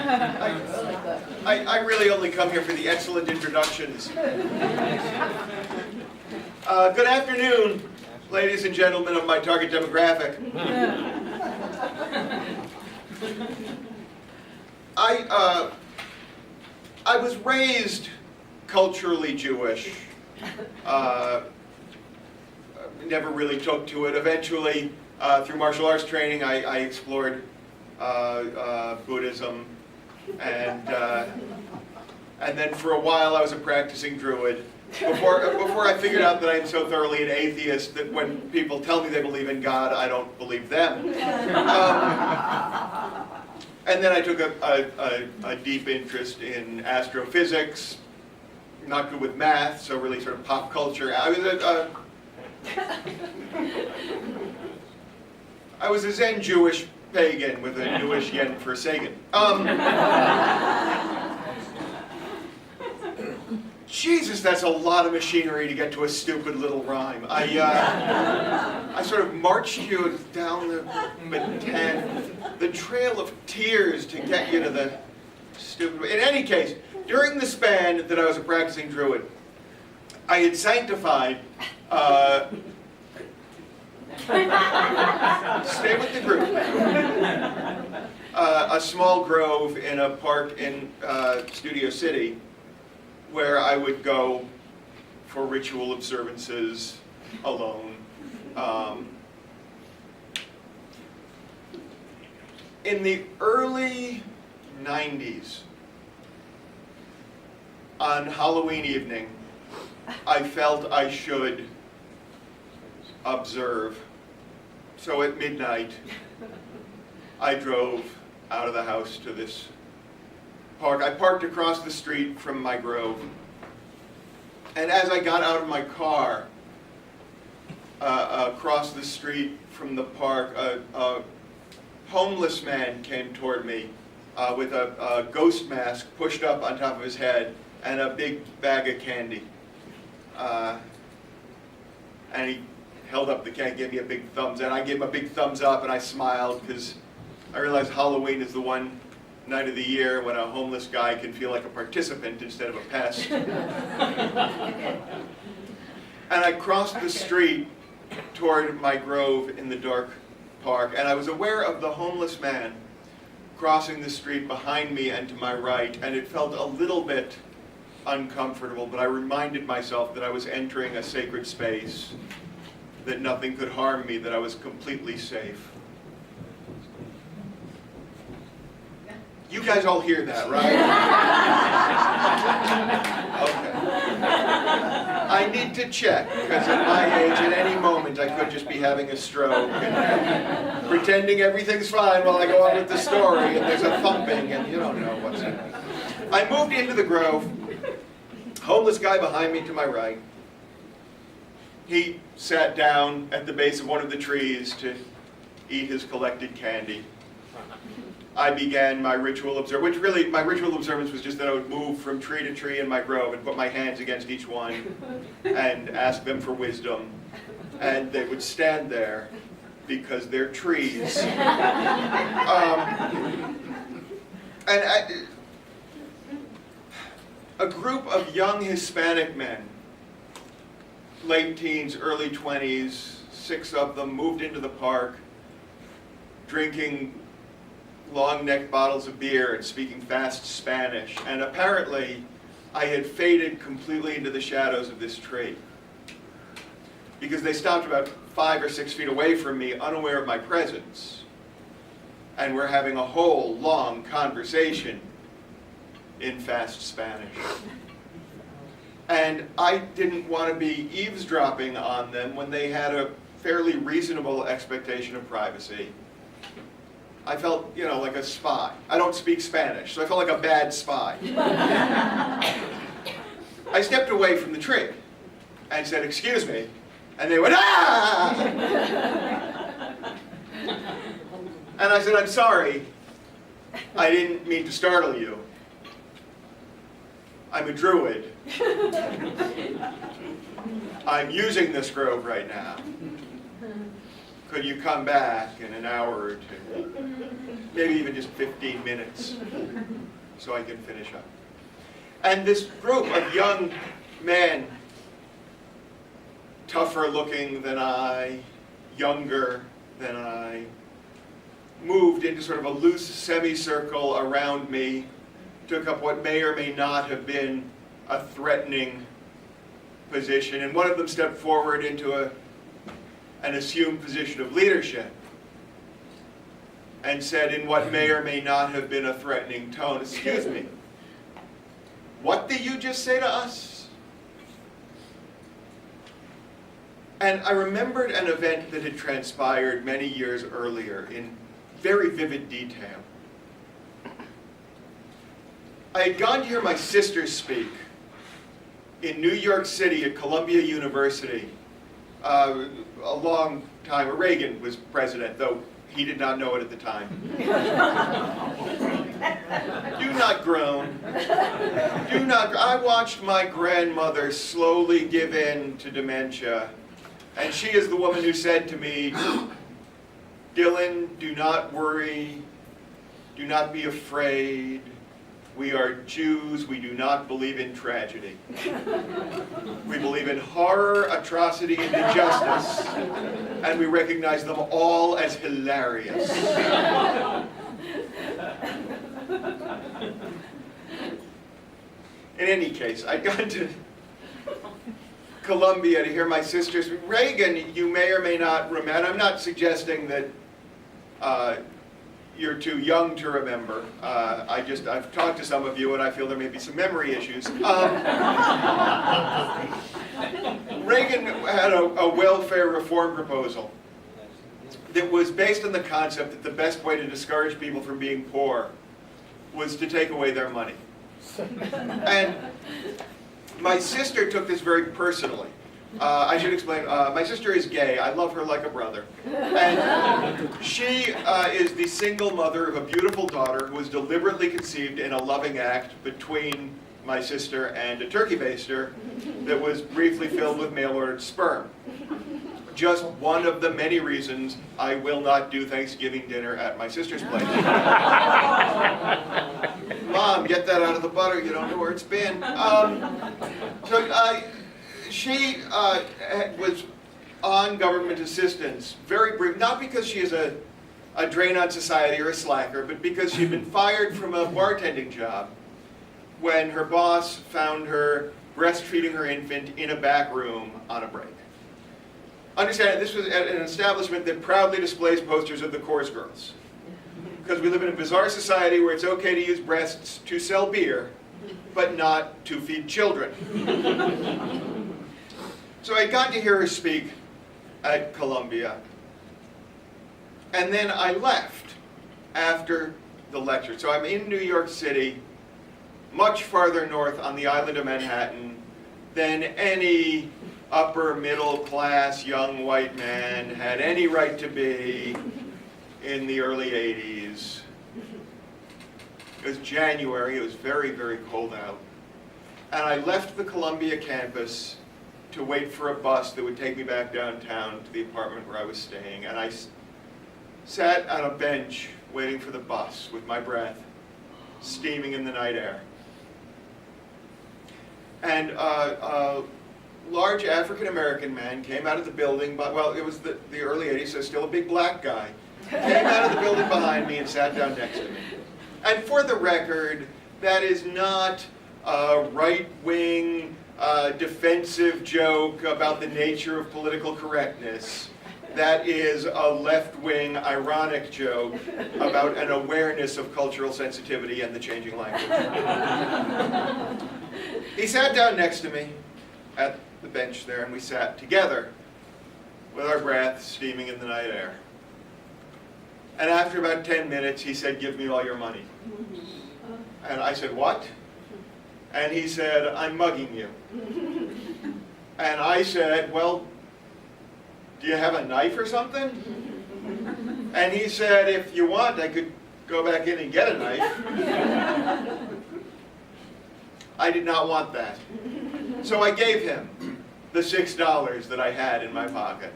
I really only come here for the excellent introductions. Good afternoon, ladies and gentlemen of my target demographic. I was raised culturally Jewish. Never really took to it. Eventually, through martial arts training, I explored Buddhism, and then for a while I was a practicing Druid. Before I figured out that I'm so thoroughly an atheist that when people tell me they believe in God, I don't believe them. And then I took a deep interest in astrophysics. Not good with math, so really sort of pop culture. I was a Zen Jewish pagan with a newish yen for Sagan. Jesus, that's a lot of machinery to get to a stupid little rhyme. I sort of marched you down the trail of tears to get you to the stupid. In any case, during the span that I was a practicing Druid, I had sanctified, stay with the group, a small grove in a park in Studio City, where I would go for ritual observances alone. In the early 90s, on Halloween evening, I felt I should observe. So at midnight, I drove out of the house to this park. I parked across the street from my grove. And as I got out of my car, across the street from the park, a homeless man came toward me with a ghost mask pushed up on top of his head and a big bag of candy. And he held up the candy, gave me a big thumbs, and I gave him a big thumbs up, and I smiled because I realized Halloween is the one night of the year when a homeless guy can feel like a participant instead of a pest. And I crossed the street toward my grove in the dark park, and I was aware of the homeless man crossing the street behind me and to my right, and it felt a little bit uncomfortable, but I reminded myself that I was entering a sacred space, that nothing could harm me, that I was completely safe. You guys all hear that, right? Okay. I need to check, because at my age, at any moment, I could just be having a stroke and pretending everything's fine while I go on with the story, and there's a thumping, and you don't know what's happening. I moved into the grove, homeless guy behind me to my right. He sat down at the base of one of the trees to eat his collected candy. I began my ritual observance, which really, my ritual observance was just that I would move from tree to tree in my grove and put my hands against each one and ask them for wisdom. And they would stand there because they're trees. A group of young Hispanic men, late teens, early 20s, 6 of them moved into the park, drinking long-necked bottles of beer and speaking fast Spanish. And apparently, I had faded completely into the shadows of this tree, because they stopped about 5 or 6 feet away from me, unaware of my presence, and were having a whole long conversation in fast Spanish. And I didn't want to be eavesdropping on them when they had a fairly reasonable expectation of privacy. I felt, you know, like a spy. I don't speak Spanish, so I felt like a bad spy. I stepped away from the tree and said, "Excuse me," and they went, "Ah!" And I said, "I'm sorry. I didn't mean to startle you. I'm a Druid. I'm using this grove right now. could you come back in an hour or two? Maybe even just 15 minutes, so I can finish up. And this group of young men, tougher looking than I, younger than I, moved into sort of a loose semicircle around me, took up what may or may not have been a threatening position, and one of them stepped forward into an assumed position of leadership and said in what may or may not have been a threatening tone, "Excuse me, what did you just say to us?" And I remembered an event that had transpired many years earlier in very vivid detail. I had gone to hear my sister speak in New York City at Columbia University a long time. Reagan was president, though he did not know it at the time. Do not groan. Do not. I watched my grandmother slowly give in to dementia, and she is the woman who said to me, "Dylan, do not worry. Do not be afraid. We are Jews. We do not believe in tragedy. We believe in horror, atrocity, and injustice, and we recognize them all as hilarious." In any case, I got to Columbia to hear my sister speak. Reagan, you may or may not remember. I'm not suggesting that you're too young to remember. I've talked to some of you and I feel there may be some memory issues. Reagan had a welfare reform proposal that was based on the concept that the best way to discourage people from being poor was to take away their money. And my sister took this very personally. I should explain, my sister is gay. I love her like a brother. And she is the single mother of a beautiful daughter who was deliberately conceived in a loving act between my sister and a turkey baster that was briefly filled with mail-ordered sperm. Just one of the many reasons I will not do Thanksgiving dinner at my sister's place. Mom, get that out of the butter. You don't know where it's been. She was on government assistance, very brief, not because she is a drain on society or a slacker, but because she'd been fired from a bartending job when her boss found her breastfeeding her infant in a back room on a break. Understand, this was at an establishment that proudly displays posters of the Coors Girls. Because we live in a bizarre society where it's okay to use breasts to sell beer, but not to feed children. So I got to hear her speak at Columbia, and then I left after the lecture. So I'm in New York City, much farther north on the island of Manhattan than any upper middle class young white man had any right to be in the early 80s. It was January, it was very, very cold out. And I left the Columbia campus to wait for a bus that would take me back downtown to the apartment where I was staying. And I sat on a bench waiting for the bus with my breath steaming in the night air. And a large African-American man came out of the building, well, it was the early 80s, so still a big black guy, came out of the building behind me and sat down next to me. And for the record, that is not a right-wing, defensive joke about the nature of political correctness. That is a left-wing, ironic joke about an awareness of cultural sensitivity and the changing language. He sat down next to me at the bench there, and we sat together with our breath steaming in the night air. And after about 10 minutes, he said, "Give me all your money." And I said, "What?" And he said, "I'm mugging you." And I said, "Well, do you have a knife or something?" And he said, "If you want, I could go back in and get a knife." I did not want that. So I gave him the $6 that I had in my pocket.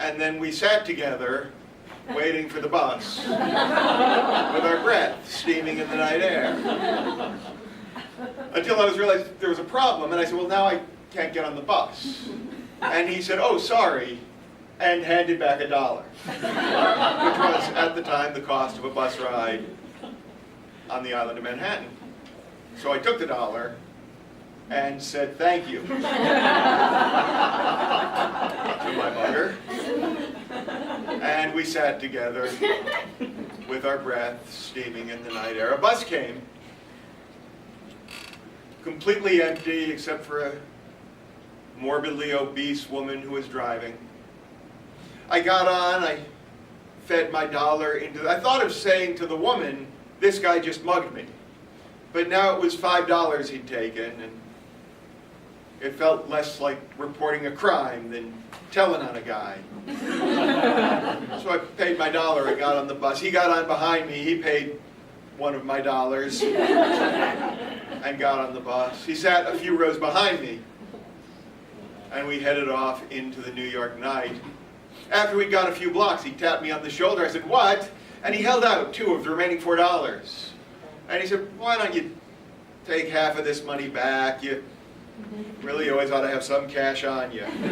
And then we sat together, waiting for the bus, with our breath steaming in the night air. Until I realized there was a problem, and I said, well, now I can't get on the bus. And he said, oh, sorry, and handed back $1, which was, at the time, the cost of a bus ride on the island of Manhattan. So I took the $1 and said thank you to my mother. And we sat together with our breath steaming in the night air. A bus came, completely empty except for a morbidly obese woman who was driving. I got on, I fed my $1 into I thought of saying to the woman, this guy just mugged me. But now it was $5 he'd taken, and it felt less like reporting a crime than telling on a guy. So I paid my $1, I got on the bus. He got on behind me, he paid one of my dollars and got on the bus. He sat a few rows behind me, and we headed off into the New York night. After we'd gone a few blocks, he tapped me on the shoulder. I said, what? And he held out 2 of the remaining $4. And he said, why don't you take half of this money back? You really always ought to have some cash on you. And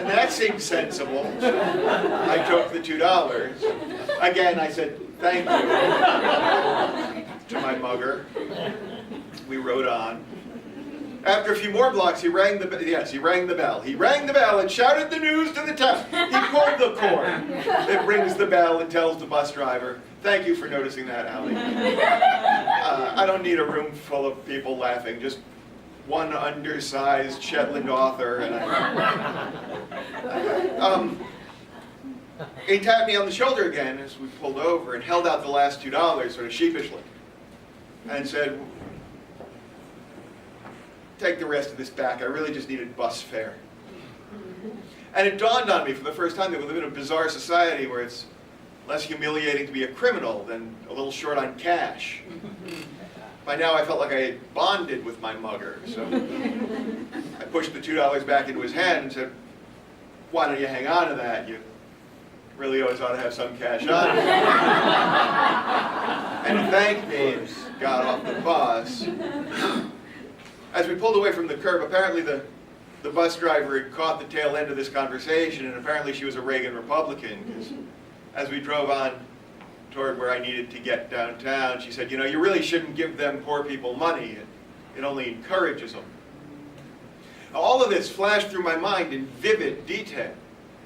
that seemed sensible. I took the $2. Again, I said, thank you to my mugger. We rode on. After a few more blocks, he rang the bell. Yes, he rang the bell. He rang the bell and shouted the news to the town. He pulled the cord that rings the bell and tells the bus driver, thank you for noticing that, Allie. I don't need a room full of people laughing, just one undersized Shetland author. And he tapped me on the shoulder again as we pulled over and held out the last $2 sort of sheepishly and said, take the rest of this back. I really just needed bus fare. And it dawned on me for the first time that we live in a bizarre society where it's less humiliating to be a criminal than a little short on cash. By now I felt like I had bonded with my mugger, so I pushed the $2 back into his hand and said, why don't you hang on to that? You really always ought to have some cash on you. And he thanked me and got off the bus. As we pulled away from the curb, apparently the bus driver had caught the tail end of this conversation, and apparently she was a Reagan Republican, because as we drove on toward where I needed to get downtown, she said, you know, you really shouldn't give them poor people money. It only encourages them. All of this flashed through my mind in vivid detail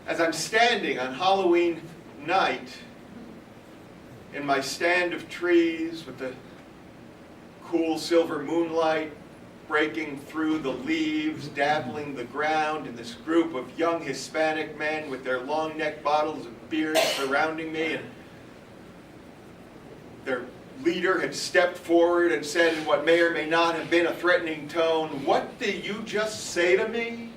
as I'm standing on Halloween night in my stand of trees with the cool silver moonlight breaking through the leaves, dappling the ground, and this group of young Hispanic men with their long-necked bottles of beer surrounding me, and their leader had stepped forward and said in what may or may not have been a threatening tone, "What did you just say to me?"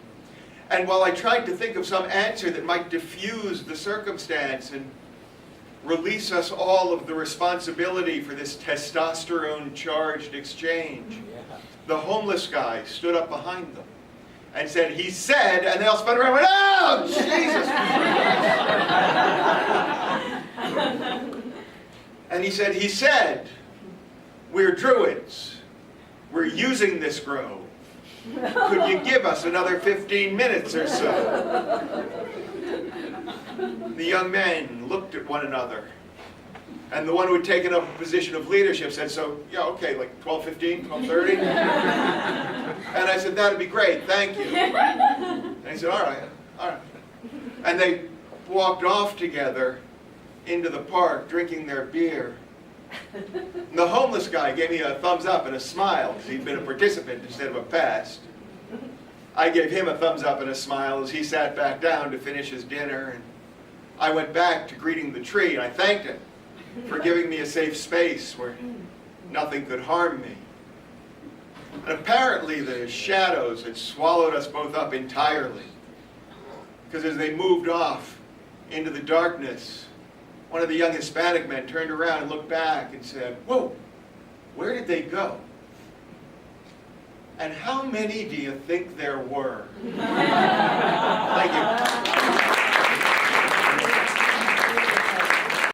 And while I tried to think of some answer that might diffuse the circumstance and release us all of the responsibility for this testosterone-charged exchange, the homeless guy stood up behind them and said, he said, and they all spun around and went, oh, Jesus! And he said, we're Druids. We're using this grove. Could you give us another 15 minutes or so? The young men looked at one another. And the one who had taken up a position of leadership said, so, yeah, okay, like 12:15, 12:30? And I said, that'd be great, thank you. And he said, all right. And they walked off together into the park, drinking their beer. And the homeless guy gave me a thumbs up and a smile, because he'd been a participant instead of a past. I gave him a thumbs up and a smile as he sat back down to finish his dinner. And I went back to greeting the tree, and I thanked him for giving me a safe space where nothing could harm me. And apparently the shadows had swallowed us both up entirely, because as they moved off into the darkness, one of the young Hispanic men turned around and looked back and said, whoa, where did they go? And how many do you think there were?